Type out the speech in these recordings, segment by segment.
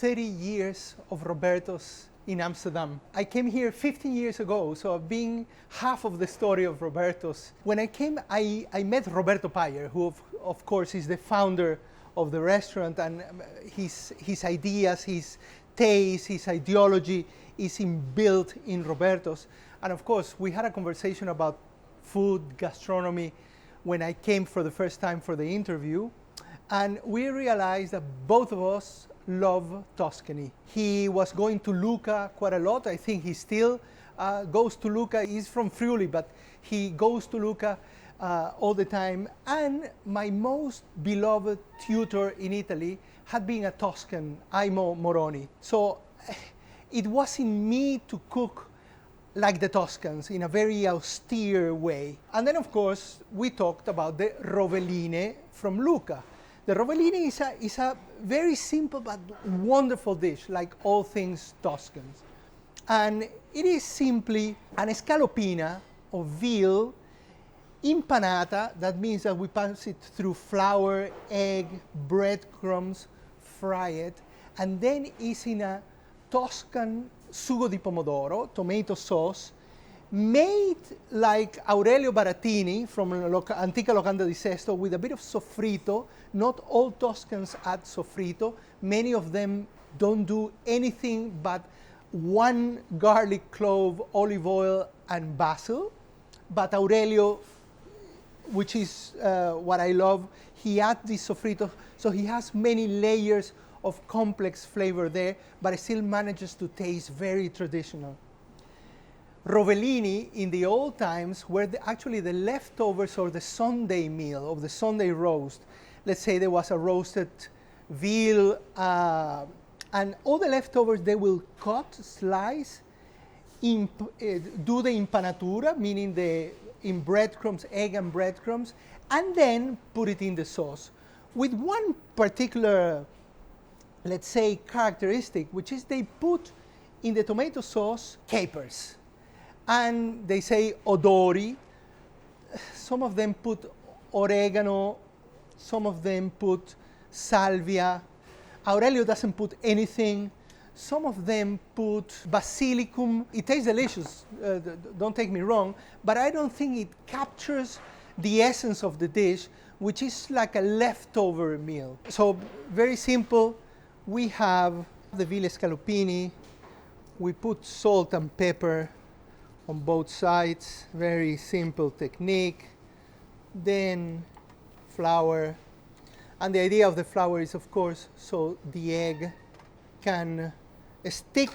30 years of Roberto's in Amsterdam. I came here 15 years ago, so I've been half of the story of Roberto's. When I came, I met Roberto Payer, who of course is the founder of the restaurant, and his ideas, his taste, his ideology is inbuilt in Roberto's. And of course, we had a conversation about food, gastronomy, when I came for the first time for the interview. And we realized that both of us love Tuscany. He was going to Lucca quite a lot. I think he still goes to Lucca. He's from Friuli, but he goes to Lucca all the time. And my most beloved tutor in Italy had been a Tuscan, Aimo Moroni. So it was in me to cook like the Tuscans, in a very austere way. And then, of course, we talked about the Rovelline from Lucca. The Rovelline is a very simple but wonderful dish, like all things Tuscans. And it is simply an scallopina of veal impanata. That means that we pass it through flour, egg, breadcrumbs, fry it, and then it's in a Tuscan sugo di pomodoro, tomato sauce, made like Aurelio Barattini from Antica Locanda di Sesto with a bit of sofrito. Not all Tuscans add sofrito. Many of them don't do anything but one garlic clove, olive oil, and basil. But Aurelio, which is what I love, he adds this sofrito, so he has many layers of complex flavor there, but it still manages to taste very traditional. Rovelline in the old times were actually the leftovers or the Sunday meal, of the Sunday roast. Let's say there was a roasted veal, and all the leftovers they will cut, slice, do the impanatura, meaning in breadcrumbs, egg and breadcrumbs, and then put it in the sauce. With one particular, let's say, characteristic, which is they put in the tomato sauce capers. And they say odori. Some of them put oregano. Some of them put salvia. Aurelio doesn't put anything. Some of them put basilicum. It tastes delicious, don't take me wrong, but I don't think it captures the essence of the dish, which is like a leftover meal. So very simple. We have the veal scallopini. We put salt and pepper on both sides. Very simple technique. Then flour. And the idea of the flour is, of course, so the egg can stick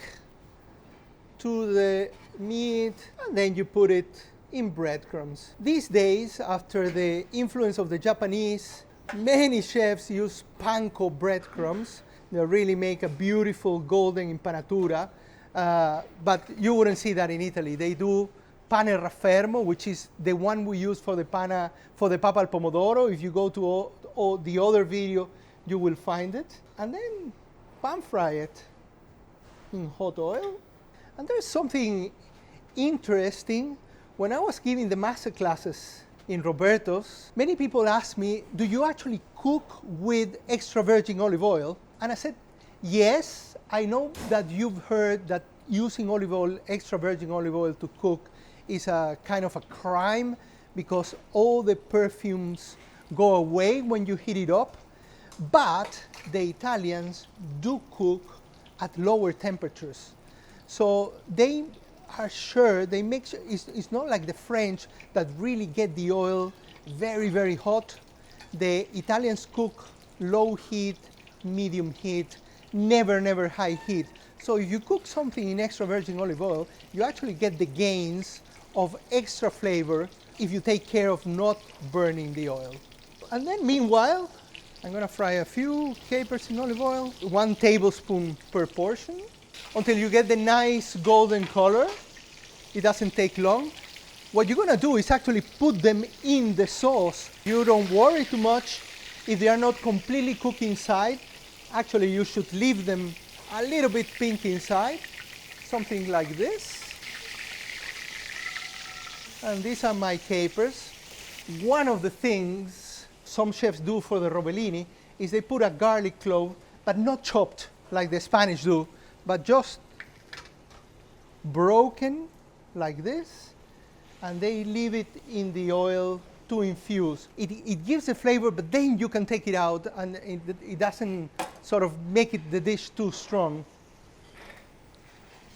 to the meat, and then you put it in breadcrumbs. These days, after the influence of the Japanese, many chefs use panko breadcrumbs. They really make a beautiful golden impanatura, but you wouldn't see that in Italy. They do pane raffermo, which is the one we use for the papa al pomodoro. If you go to the other video, you will find it. And then pan fry it in hot oil. And there's something interesting. When I was giving the masterclasses in Roberto's, many people asked me, do you actually cook with extra virgin olive oil? And I said, yes. I know that you've heard that using olive oil, extra virgin olive oil to cook is a kind of a crime because all the perfumes go away when you heat it up. But the Italians do cook at lower temperatures. So they are sure, they make sure, it's not like the French that really get the oil very, very hot. The Italians cook low heat, medium heat, never high heat. So if you cook something in extra virgin olive oil, you actually get the gains of extra flavor if you take care of not burning the oil. And then meanwhile, I'm gonna fry a few capers in olive oil, 1 tablespoon per portion, until you get the nice golden color. It doesn't take long. What you're gonna do is actually put them in the sauce. You don't worry too much if they are not completely cooked inside. Actually, you should leave them a little bit pink inside, something like this. And these are my capers. One of the things some chefs do for the Rovelline is they put a garlic clove, but not chopped. like the Spanish do, but just broken like this, and they leave it in the oil to infuse. It gives a flavor, but then you can take it out, and it doesn't sort of make it the dish too strong.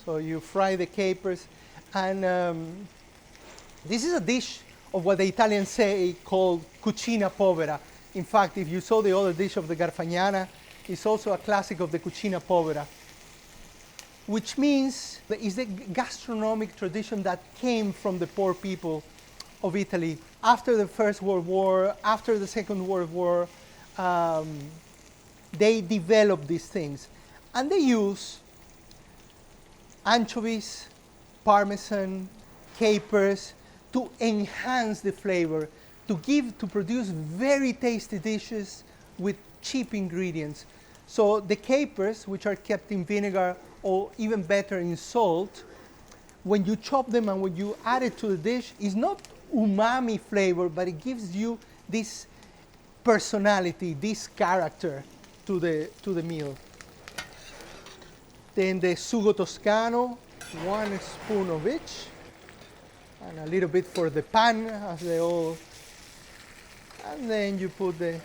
So you fry the capers, and this is a dish of what the Italians say called cucina povera. In fact, if you saw the other dish of the garfagnana, it's also a classic of the cucina povera, which means that it's the gastronomic tradition that came from the poor people of Italy. After the First World War, after the Second World War, they developed these things. And they use anchovies, parmesan, capers to enhance the flavor, to produce very tasty dishes with cheap ingredients. So the capers, which are kept in vinegar or even better in salt, when you chop them and when you add it to the dish, it's not umami flavor, but it gives you this personality, this character to the meal. Then the sugo toscano, 1 spoon of each, and a little bit for the pan, as they all. And then you put the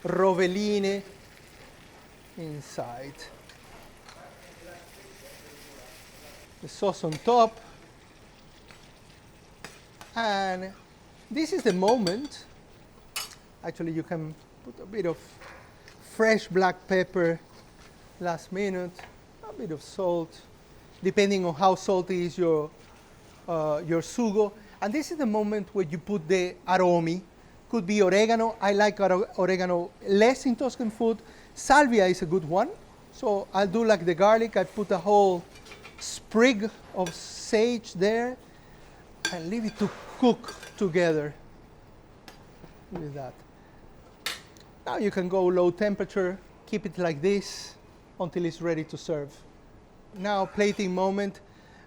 rovelline inside. The sauce on top. And this is the moment. Actually, you can put a bit of fresh black pepper last minute, a bit of salt, depending on how salty is your sugo. And this is the moment where you put the aromi. Could be oregano. I like oregano less in Tuscan food. Salvia is a good one. So I'll do like the garlic. I put a whole sprig of sage there and leave it to cook together with that. Now you can go low temperature, keep it like this until it's ready to serve. Now plating moment.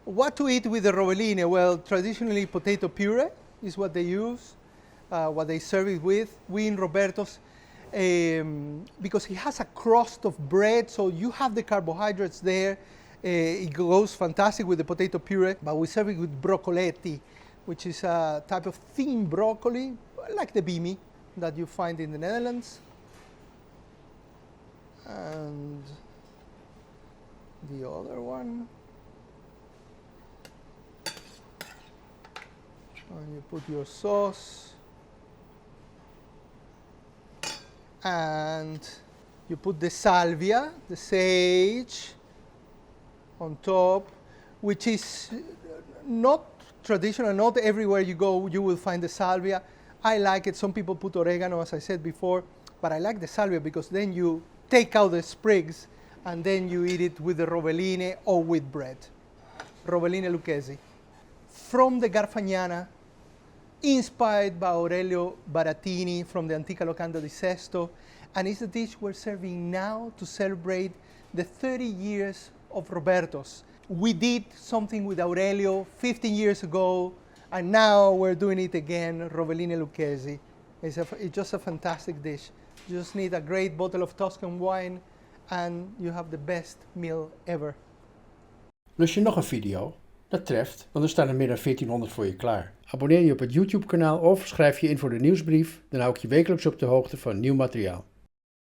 What to eat with the rovelline? Well, traditionally potato puree is what they use, what they serve it with. We in Roberto's, because it has a crust of bread, so you have the carbohydrates there. It goes fantastic with the potato puree, but we serve it with broccoletti, which is a type of thin broccoli, like the bimi that you find in the Netherlands. And the other one. And you put your sauce. And you put the salvia, the sage, on top, which is not traditional. Not everywhere you go you will find the salvia. I like it. Some people put oregano, as I said before, but I like the salvia because then you take out the sprigs and then you eat it with the rovelline or with bread. Rovelline Lucchese. From the garfagnana, inspired by Aurelio Barattini from the Antica Locanda di Sesto, and it's a dish we're serving now to celebrate the 30 years of Roberto's. We did something with Aurelio 15 years ago, and now we're doing it again, Rovelline Lucchese. It's just a fantastic dish. You just need a great bottle of Tuscan wine, and you have the best meal ever. Lust je nog een video? Dat treft, want er staan er meer dan 1400 voor je klaar. Abonneer je op het YouTube-kanaal of schrijf je in voor de nieuwsbrief, dan hou ik je wekelijks op de hoogte van nieuw materiaal.